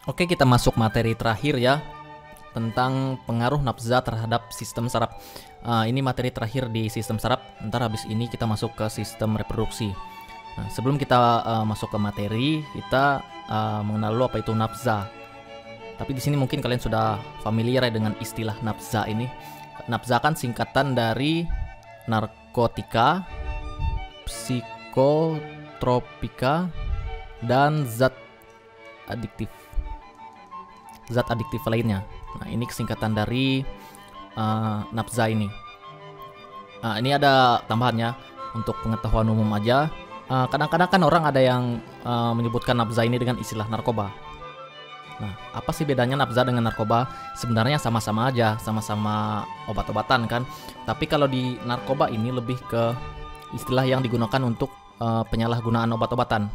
Oke, kita masuk materi terakhir ya, tentang pengaruh nafza terhadap sistem saraf. Ini materi terakhir di sistem saraf. Ntar habis ini kita masuk ke sistem reproduksi. Nah, sebelum kita masuk ke materi, kita mengenal dulu apa itu nafza. Tapi di sini mungkin kalian sudah familiar ya dengan istilah nafza ini. Nafza kan singkatan dari narkotika, psikotropika, dan zat adiktif lainnya. Nah, ini kesingkatan dari nafza ini. Ini ada tambahannya untuk pengetahuan umum aja. Kadang-kadang kan orang ada yang menyebutkan nafza ini dengan istilah narkoba. Nah, apa sih bedanya nafza dengan narkoba? Sebenarnya sama-sama aja, sama-sama obat-obatan kan. Tapi kalau di narkoba ini lebih ke istilah yang digunakan untuk penyalahgunaan obat-obatan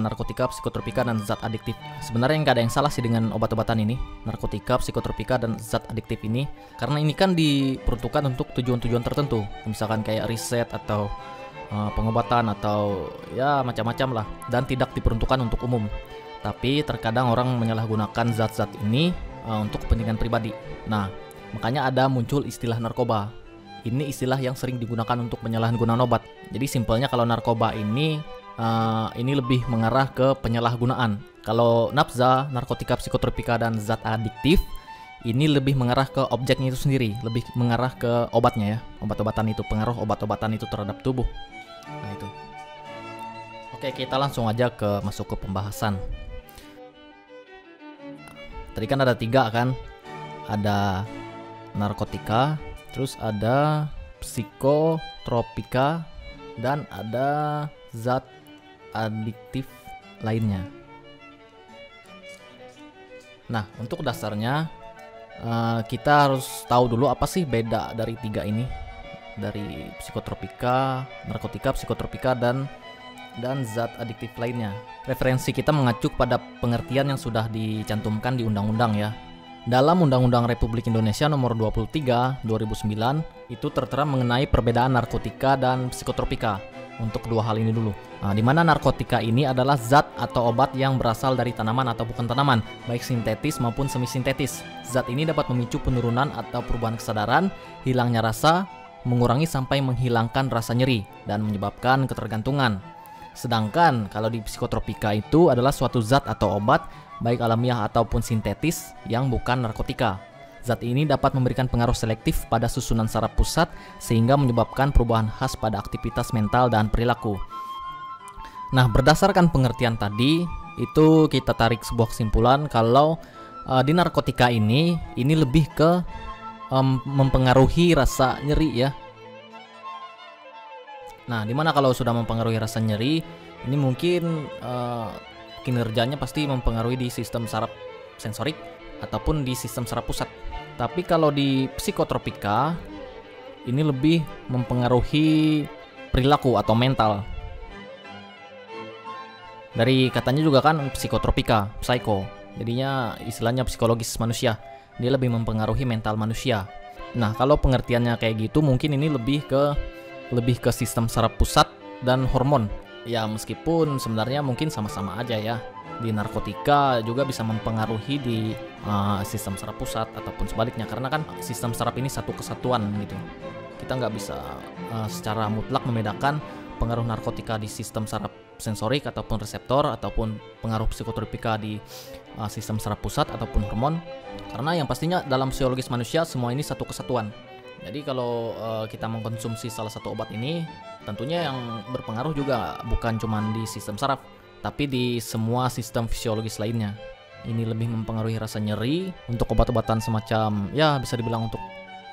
narkotika, psikotropika, dan zat adiktif. Sebenarnya nggak ada yang salah sih dengan obat-obatan ini, narkotika, psikotropika, dan zat adiktif ini, karena ini kan diperuntukkan untuk tujuan-tujuan tertentu, misalkan kayak riset atau pengobatan atau ya macam-macam lah, dan tidak diperuntukkan untuk umum. Tapi terkadang orang menyalahgunakan zat-zat ini untuk kepentingan pribadi. Nah, makanya ada muncul istilah narkoba. Ini istilah yang sering digunakan untuk penyalahgunaan obat. Jadi simpelnya kalau narkoba ini lebih mengarah ke penyalahgunaan. Kalau nafza, narkotika, psikotropika, dan zat adiktif ini lebih mengarah ke objeknya itu sendiri, lebih mengarah ke obatnya ya, obat-obatan itu, pengaruh obat-obatan itu terhadap tubuh. Nah itu. Oke, kita langsung aja masuk ke pembahasan. Tadi kan ada 3 kan, ada narkotika, terus ada psikotropika, dan ada zat adiktif lainnya. Nah, untuk dasarnya kita harus tahu dulu apa sih beda dari 3 ini, dari psikotropika, narkotika, psikotropika, dan zat adiktif lainnya. Referensi kita mengacu pada pengertian yang sudah dicantumkan di undang-undang ya. Dalam Undang-Undang Republik Indonesia Nomor 23 2009 itu tertera mengenai perbedaan narkotika dan psikotropika. Untuk kedua hal ini dulu, di mana narkotika ini adalah zat atau obat yang berasal dari tanaman atau bukan tanaman, baik sintetis maupun semi-sintetis. Zat ini dapat memicu penurunan atau perubahan kesadaran, hilangnya rasa, mengurangi sampai menghilangkan rasa nyeri, dan menyebabkan ketergantungan. Sedangkan kalau di psikotropika itu adalah suatu zat atau obat, baik alamiah ataupun sintetis, yang bukan narkotika. Zat ini dapat memberikan pengaruh selektif pada susunan saraf pusat sehingga menyebabkan perubahan khas pada aktivitas mental dan perilaku. Nah, berdasarkan pengertian tadi, itu kita tarik sebuah kesimpulan kalau di narkotika ini lebih ke mempengaruhi rasa nyeri ya. Nah, dimana kalau sudah mempengaruhi rasa nyeri, ini mungkin kinerjanya pasti mempengaruhi di sistem saraf sensorik ataupun di sistem saraf pusat. Tapi kalau di psikotropika ini lebih mempengaruhi perilaku atau mental. Dari katanya juga kan psikotropika, psycho. Jadinya istilahnya psikologis manusia. Dia lebih mempengaruhi mental manusia. Nah, kalau pengertiannya kayak gitu mungkin ini lebih ke sistem saraf pusat dan hormon. Ya, meskipun sebenarnya mungkin sama-sama aja ya. Di narkotika juga bisa mempengaruhi di sistem saraf pusat ataupun sebaliknya, karena kan sistem saraf ini satu kesatuan gitu. Kita nggak bisa secara mutlak membedakan pengaruh narkotika di sistem saraf sensorik ataupun reseptor, ataupun pengaruh psikotropika di sistem saraf pusat ataupun hormon, karena yang pastinya dalam fisiologis manusia semua ini satu kesatuan. Jadi kalau kita mengkonsumsi salah satu obat ini, tentunya yang berpengaruh juga bukan cuma di sistem saraf, tapi di semua sistem fisiologis lainnya. Ini lebih mempengaruhi rasa nyeri untuk obat-obatan semacam, ya bisa dibilang untuk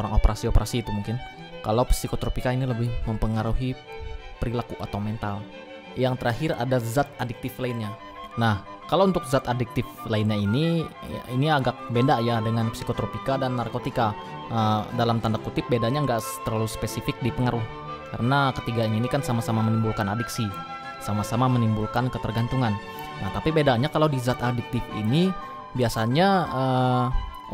orang operasi-operasi itu mungkin. Kalau psikotropika ini lebih mempengaruhi perilaku atau mental. Yang terakhir ada zat adiktif lainnya. Nah, kalau untuk zat adiktif lainnya ini agak beda ya dengan psikotropika dan narkotika. Dalam tanda kutip bedanya nggak terlalu spesifik di pengaruh, karena ketiganya ini kan sama-sama menimbulkan adiksi, sama-sama menimbulkan ketergantungan. Nah, tapi bedanya kalau di zat adiktif ini biasanya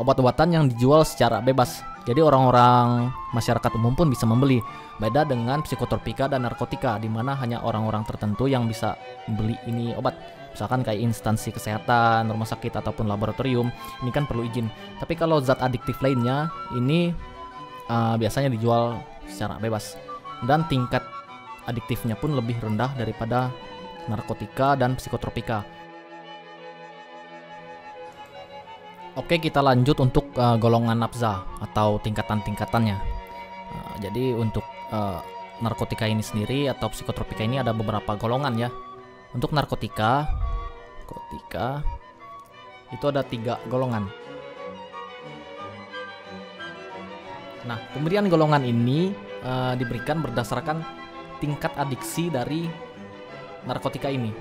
obat-obatan yang dijual secara bebas. Jadi orang-orang masyarakat umum pun bisa membeli. Beda dengan psikotropika dan narkotika, di mana hanya orang-orang tertentu yang bisa membeli ini obat. Misalkan kayak instansi kesehatan, rumah sakit ataupun laboratorium, ini kan perlu izin. Tapi kalau zat adiktif lainnya ini biasanya dijual secara bebas dan tingkat adiktifnya pun lebih rendah daripada narkotika dan psikotropika. Oke, kita lanjut untuk golongan nafza atau tingkatan-tingkatannya. Jadi untuk narkotika ini sendiri atau psikotropika ini ada beberapa golongan ya. Untuk narkotika itu ada 3 golongan. Nah, pemberian golongan ini diberikan berdasarkan tingkat adiksi dari narkotika ini.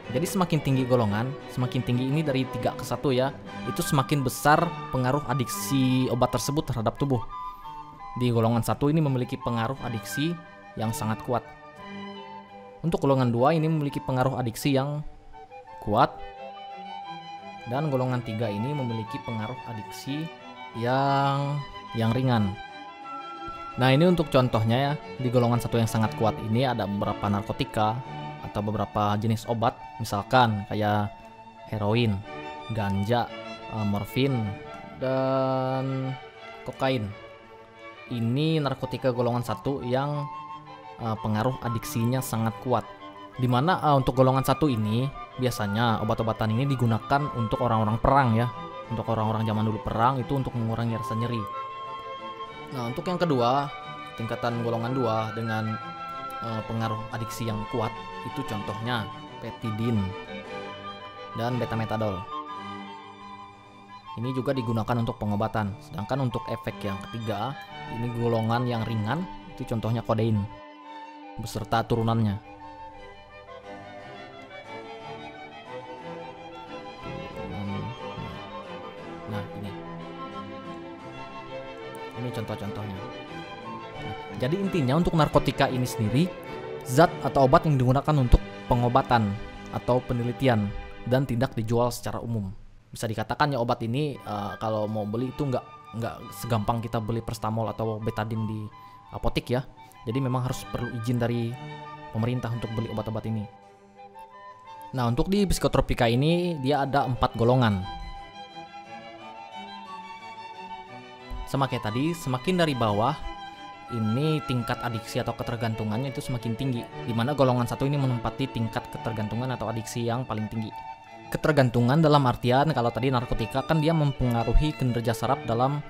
Jadi semakin tinggi golongan, semakin tinggi ini dari 3 ke 1 ya, itu semakin besar pengaruh adiksi obat tersebut terhadap tubuh. Di golongan 1 ini memiliki pengaruh adiksi yang sangat kuat. Untuk golongan 2 ini memiliki pengaruh adiksi yang kuat. Dan golongan 3 ini memiliki pengaruh adiksi yang ringan. Nah, ini untuk contohnya ya, di golongan 1 yang sangat kuat ini ada beberapa narkotika atau beberapa jenis obat, misalkan kayak heroin, ganja, morfin, dan kokain. Ini narkotika golongan 1 yang pengaruh adiksinya sangat kuat. Dimana untuk golongan 1 ini biasanya obat-obatan ini digunakan untuk orang-orang perang ya. Untuk orang-orang zaman dulu perang itu untuk mengurangi rasa nyeri. Nah, untuk yang kedua, tingkatan golongan 2 dengan pengaruh adiksi yang kuat itu contohnya petidin dan betametadol. Ini juga digunakan untuk pengobatan. Sedangkan untuk efek yang ketiga, ini golongan yang ringan, itu contohnya kodein beserta turunannya. Nah, ini contoh-contohnya. Jadi intinya untuk narkotika ini sendiri, zat atau obat yang digunakan untuk pengobatan atau penelitian dan tidak dijual secara umum. Bisa dikatakan ya obat ini kalau mau beli itu nggak segampang kita beli Prestamol atau betadine di apotek ya. Jadi memang harus perlu izin dari pemerintah untuk beli obat-obat ini. Nah, untuk di psikotropika ini dia ada 4 golongan. Sama kayak tadi, semakin dari bawah ini tingkat adiksi atau ketergantungannya itu semakin tinggi, di mana golongan 1 ini menempati tingkat ketergantungan atau adiksi yang paling tinggi. Ketergantungan dalam artian kalau tadi narkotika kan dia mempengaruhi kinerja saraf dalam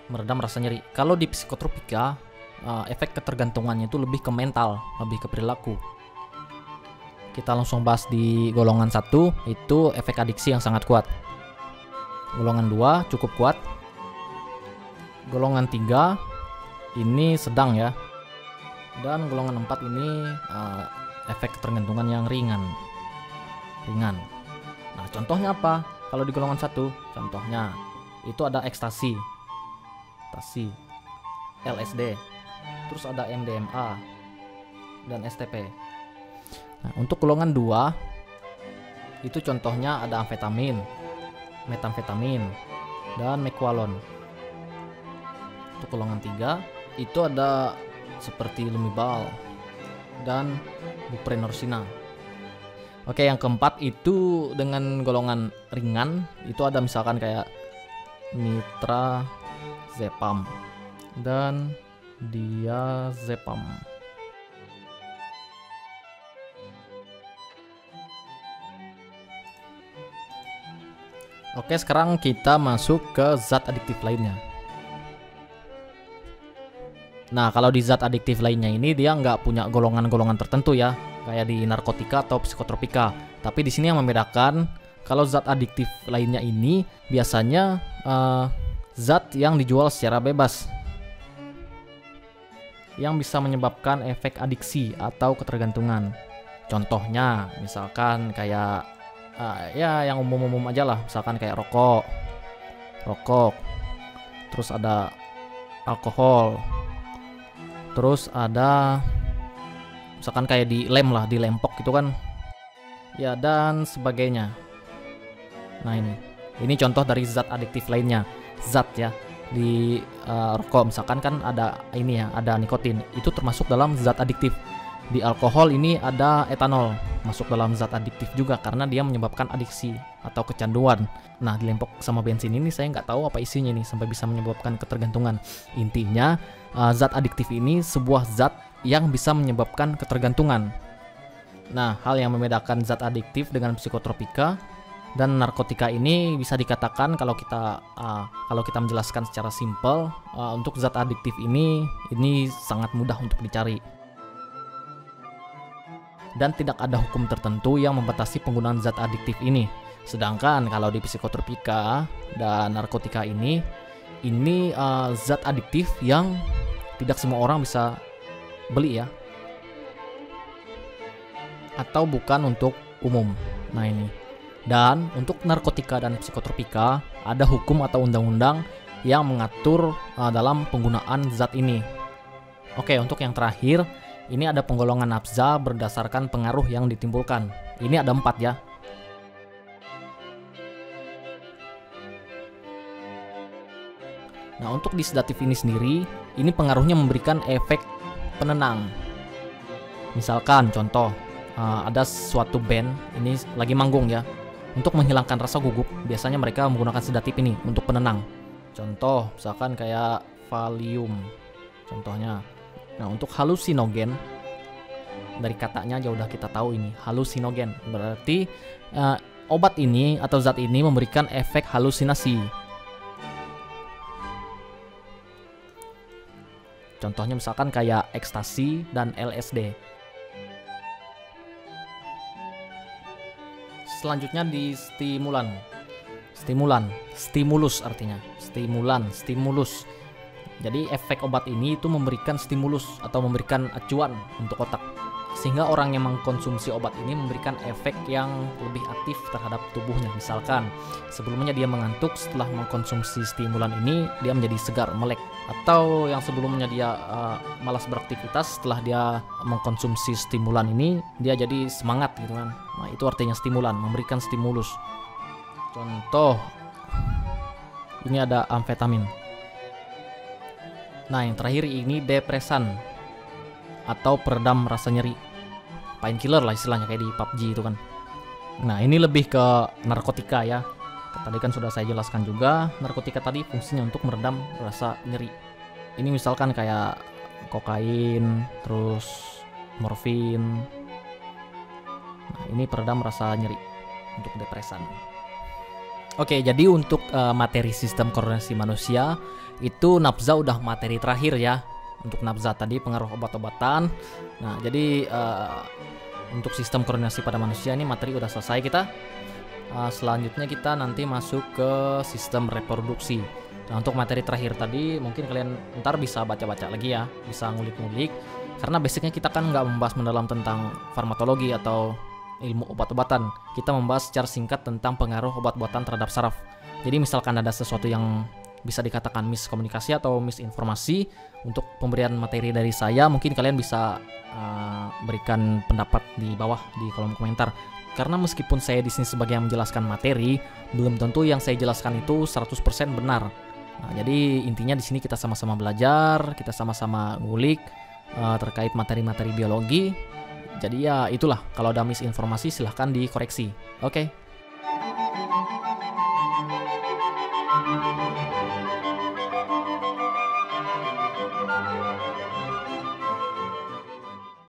meredam rasa nyeri. Kalau di psikotropika efek ketergantungannya itu lebih ke mental, lebih ke perilaku. Kita langsung bahas di golongan 1, itu efek adiksi yang sangat kuat. Golongan 2 cukup kuat. Golongan 3 ini sedang ya. Dan golongan 4 ini efek ketergantungan yang ringan. Nah, contohnya apa? Kalau di golongan 1, contohnya itu ada ekstasi, LSD, terus ada MDMA dan STP. Nah, untuk golongan 2 itu contohnya ada amfetamin, metamfetamin, dan mequalon. Untuk golongan 3 itu ada seperti lumibal dan buprenorphina. Oke, yang keempat itu dengan golongan ringan itu ada misalkan kayak nitrazepam dan diazepam. Oke, sekarang kita masuk ke zat adiktif lainnya. Nah, kalau di zat adiktif lainnya ini dia nggak punya golongan-golongan tertentu ya, kayak di narkotika atau psikotropika. Tapi di sini yang membedakan, kalau zat adiktif lainnya ini biasanya zat yang dijual secara bebas, yang bisa menyebabkan efek adiksi atau ketergantungan. Contohnya, misalkan kayak ya yang umum-umum aja lah, misalkan kayak rokok, terus ada alkohol. Terus ada misalkan kayak di lem lah, di lempok gitu kan. Ya, dan sebagainya. Nah, ini contoh dari zat adiktif lainnya. Zat ya. Di rokok misalkan kan ada ini ya, ada nikotin. Itu termasuk dalam zat adiktif. Di alkohol ini ada etanol. masuk dalam zat adiktif juga karena dia menyebabkan adiksi atau kecanduan. Nah, dilempok sama bensin ini saya nggak tahu apa isinya nih sampai bisa menyebabkan ketergantungan. Intinya zat adiktif ini sebuah zat yang bisa menyebabkan ketergantungan. Nah, hal yang membedakan zat adiktif dengan psikotropika dan narkotika ini bisa dikatakan kalau kita menjelaskan secara simpel, untuk zat adiktif ini sangat mudah untuk dicari. Dan tidak ada hukum tertentu yang membatasi penggunaan zat adiktif ini. Sedangkan kalau di psikotropika dan narkotika ini zat adiktif yang tidak semua orang bisa beli ya, atau bukan untuk umum. Nah ini. Dan untuk narkotika dan psikotropika ada hukum atau undang-undang yang mengatur dalam penggunaan zat ini. Oke, untuk yang terakhir, ini ada penggolongan nafza berdasarkan pengaruh yang ditimbulkan. Ini ada 4 ya. Nah, untuk di sedatif ini sendiri, ini pengaruhnya memberikan efek penenang. Misalkan contoh, ada suatu band ini lagi manggung ya. Untuk menghilangkan rasa gugup, biasanya mereka menggunakan sedatif ini untuk penenang. Contoh, misalkan kayak Valium. Contohnya. Nah, untuk halusinogen, dari katanya aja udah kita tahu ini halusinogen. Berarti obat ini atau zat ini memberikan efek halusinasi. Contohnya misalkan kayak ekstasi dan LSD. Selanjutnya di stimulus artinya. Stimulus. Jadi efek obat ini itu memberikan stimulus atau memberikan acuan untuk otak. Sehingga orang yang mengkonsumsi obat ini memberikan efek yang lebih aktif terhadap tubuhnya. Misalkan sebelumnya dia mengantuk, setelah mengkonsumsi stimulan ini dia menjadi segar, melek. Atau yang sebelumnya dia malas beraktivitas, setelah dia mengkonsumsi stimulan ini dia jadi semangat gitu kan. Nah, itu artinya stimulan, memberikan stimulus. Contoh, ini ada amfetamin. Nah, yang terakhir ini depresan atau peredam rasa nyeri. Painkiller lah istilahnya kayak di PUBG itu kan. Nah, ini lebih ke narkotika ya. Tadi kan sudah saya jelaskan juga, narkotika tadi fungsinya untuk meredam rasa nyeri. Ini misalkan kayak kokain, terus morfin. Nah, ini peredam rasa nyeri untuk depresan. Oke, jadi untuk materi sistem koordinasi manusia itu nafza udah materi terakhir ya. Untuk nafza tadi pengaruh obat-obatan. Nah, jadi untuk sistem koordinasi pada manusia ini materi udah selesai kita. Selanjutnya kita nanti masuk ke sistem reproduksi. Nah, untuk materi terakhir tadi mungkin kalian ntar bisa baca-baca lagi ya, bisa ngulik-ngulik. Karena basicnya kita kan nggak membahas mendalam tentang farmakologi atau ilmu obat-obatan. Kita membahas secara singkat tentang pengaruh obat-obatan terhadap saraf. Jadi misalkan ada sesuatu yang bisa dikatakan miskomunikasi atau misinformasi, untuk pemberian materi dari saya mungkin kalian bisa berikan pendapat di bawah di kolom komentar. Karena meskipun saya di sini sebagai yang menjelaskan materi, belum tentu yang saya jelaskan itu 100% benar. Nah, jadi intinya di sini kita sama-sama belajar, kita sama-sama ngulik terkait materi-materi biologi. Jadi ya itulah, kalau ada misinformasi silahkan dikoreksi. Oke.